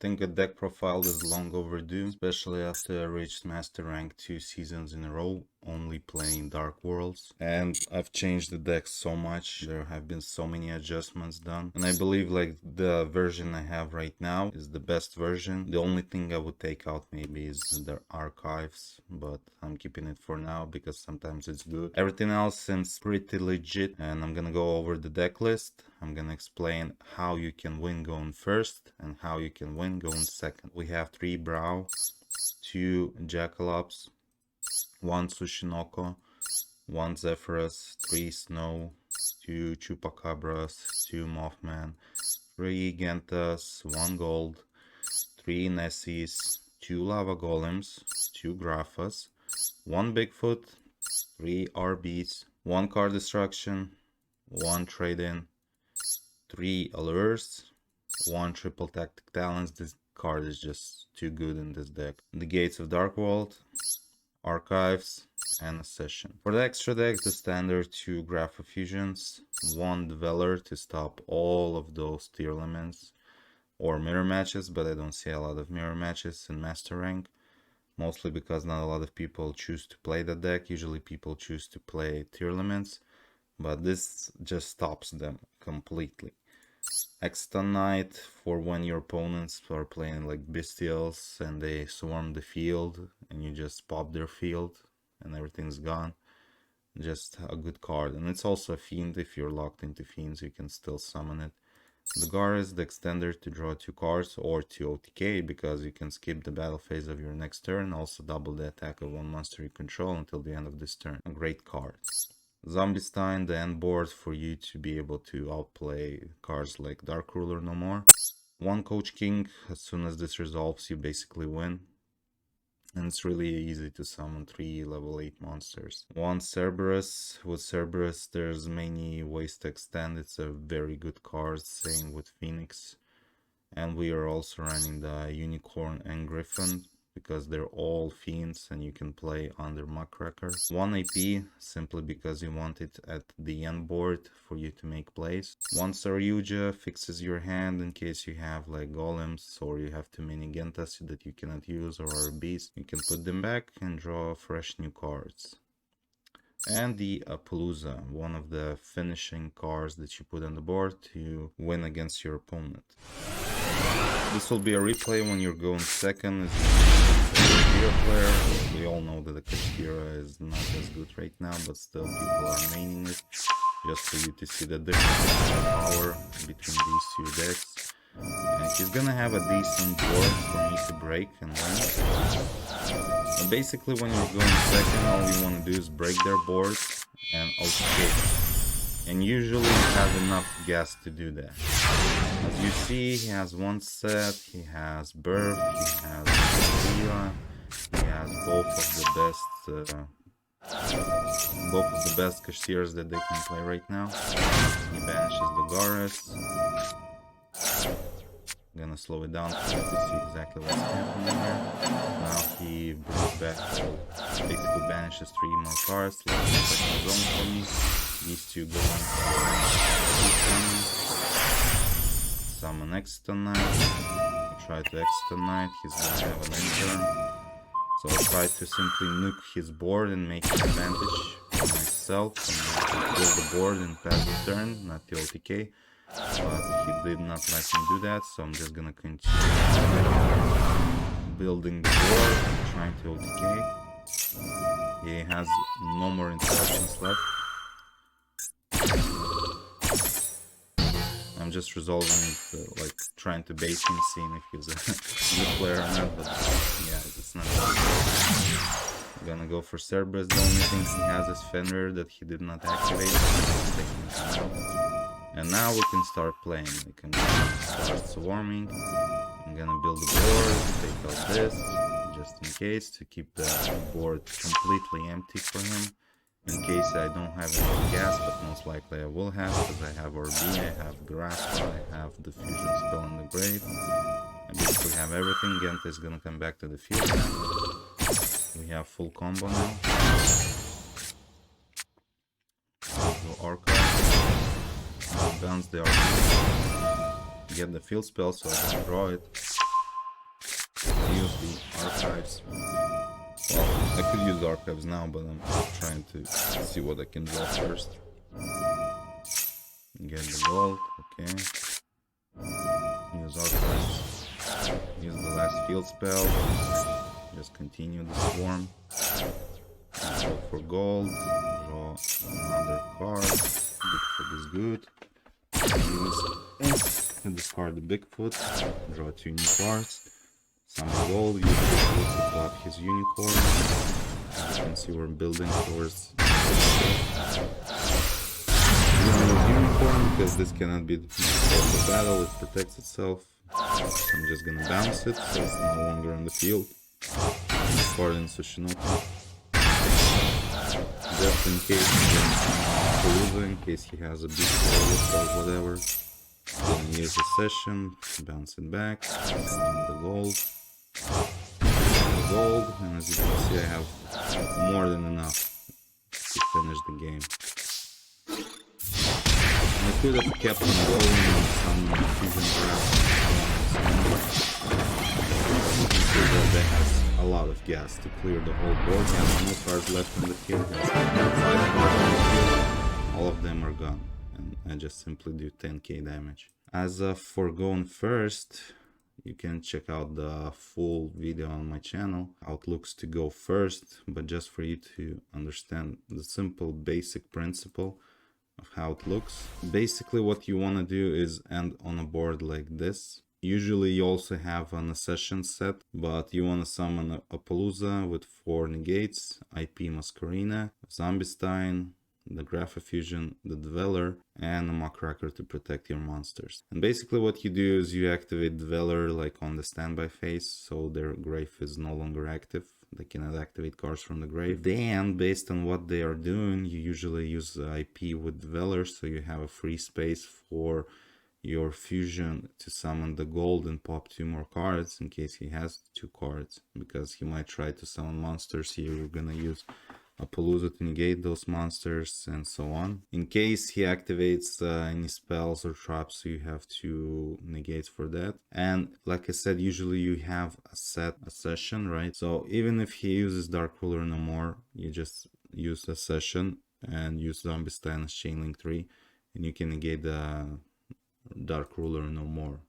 think a deck profile is long overdue, especially after I reached Master Rank 2 seasons in a row, only playing Dark Worlds. And I've changed the deck so much, there have been so many adjustments done. And I believe like the version I have right now is the best version. The only thing I would take out maybe is the archives, but I'm keeping it for now because sometimes it's good. Everything else seems pretty legit, and I'm gonna go over the deck list. I'm gonna explain how you can win going first and how you can win going second. We have 3 Brow, 2 Jackalopes, 1 Tsushinoko, 1 Zephyrus, 3 Snow, 2 Chupacabras, 2 Mothman, 3 Gentas, 1 Gold, 3 Nessies, 2 Lava Golems, 2 Graphas, 1 Bigfoot, 3 RBs, 1 Card Destruction, 1 Trade-in, 3 Allures, 1 Triple Tactic Talents. This card is just too good in this deck. The Gates of Dark World, Archives, and a Session. For the extra decks, the standard 2 Grapha Fusions, 1 Dweller to stop all of those tier limits or mirror matches, but I don't see a lot of mirror matches in Master Rank. Mostly because not a lot of people choose to play the deck. Usually people choose to play tier limits, but this just stops them completely. Extra Knight for when your opponents are playing like Bestials and they swarm the field and you just pop their field and everything's gone. Just a good card. And it's also a Fiend. If you're locked into Fiends, you can still summon it. The Gar is the extender to draw 2 cards or 2 OTK because you can skip the battle phase of your next turn, also double the attack of 1 monster you control until the end of this turn. A great card. Zombie-Stein, the end board for you to be able to outplay cards like Dark Ruler no more. 1 Coach King, as soon as this resolves you basically win. And it's really easy to summon 3 level 8 monsters. 1 Cerberus. With Cerberus there's many ways to extend. It's a very good card, same with Phoenix. And we are also running the Unicorn and Griffin because they're all Fiends and you can play under Muckracker. 1 AP, simply because you want it at the end board for you to make plays. 1 Saryuja fixes your hand in case you have like Golems or you have too many Gentas that you cannot use or are beasts. You can put them back and draw fresh new cards. And the Appaloosa, one of the finishing cards that you put on the board to win against your opponent. This will be a replay when you're going second. As a player, we all know that the Kashtira is not as good right now, but still people are maining it just for you to see the difference in power between these 2 decks. And he's gonna have a decent board for me to break and win. But basically when you're going second, all you want to do is break their board and OTK. And usually you have enough gas to do that. As you see, he has 1 set, he has Birth, he has Zira, he has both of the best Kashtiras that they can play right now. He banishes the Gares. I'm gonna slow it down for you to see exactly what's happening here. Now he brings back, basically banishes 3 more cards, like the second zone for me. These 2 go on summon Extra Knight. Try to Extra Knight, he's gonna have an end-turn. So I'll try to simply nuke his board and make an advantage for myself and build the board and pass the turn, not the OTK. But he did not let me do that, so I'm just gonna continue building the board, trying to OTK. He has no more interactions left. I'm just resolving it, like trying to bait him, seeing if he's a good player or not, but yeah, it's not good. I'm gonna go for Cerberus. The only thing he has is Fenrir that he did not activate. And now we can start playing. We can start swarming. I'm gonna build a board, take out this, just in case, to keep the board completely empty for him. In case I don't have enough gas, but most likely I will have, because I have RB, I have Graspa, I have the Fusion Spell in the Grave. I basically have everything. Gent is gonna come back to the field now. We have full combo now. Go Archive. Bounce the RB. Get the field spell so I can draw it. do archives. Well, I could use archives now, but I'm trying to see what I can draw first. Get the gold, okay. Use archives. Use the last field spell. Just continue the swarm. Go for gold. Draw another card. Bigfoot is good. Discard the Bigfoot. Draw 2 new cards. Summon gold. Use Bigfoot to plot his unicorn. As you can see, we're building towards unicorn because this cannot be the battle. It protects itself. I'm just gonna bounce it so it's no longer in the field. Discard in Tsushinoku. Just in case in case he has a big or whatever. Gonna use a session, bounce it back, the gold, and as you can see I have more than enough to finish the game. I could have kept on going on some fusion drafts. That has a lot of gas to clear the whole board. He has no cards left in the field. He has 5 cards in the field. All of them are gone. And I just simply do 10k damage. As for going first, you can check out the full video on my channel, how it looks to go first, but just for you to understand the simple basic principle of how it looks. Basically what you want to do is end on a board like this. Usually you also have an accession set, but you want to summon a Palooza with 4 negates, IP Masquerina, Zombie-Stein, the Graph-Fusion, the Dweller, and a Muckracker to protect your monsters. And basically what you do is you activate Dweller like on the standby phase, so their grave is no longer active. They cannot activate cards from the grave. Then, based on what they are doing, you usually use the IP with Dweller, so you have a free space for your fusion to summon the gold and pop 2 more cards in case he has 2 cards, because he might try to summon monsters here. You're gonna use a Palooza to negate those monsters and so on. In case he activates any spells or traps, you have 2 negates for that. And like I said, usually you have a session, right? So even if he uses Dark Ruler no more, you just use a session and use Zombie-Stein as Chain Link 3, and you can negate the Dark Ruler no more.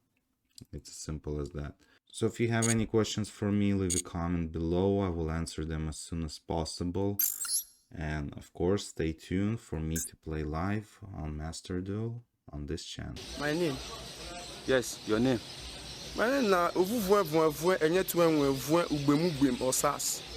It's as simple as that. So if you have any questions for me, leave a comment below. I will answer them as soon as possible. And of course, stay tuned for me to play live on Master Duel on this channel. My name? Yes, your name. My name is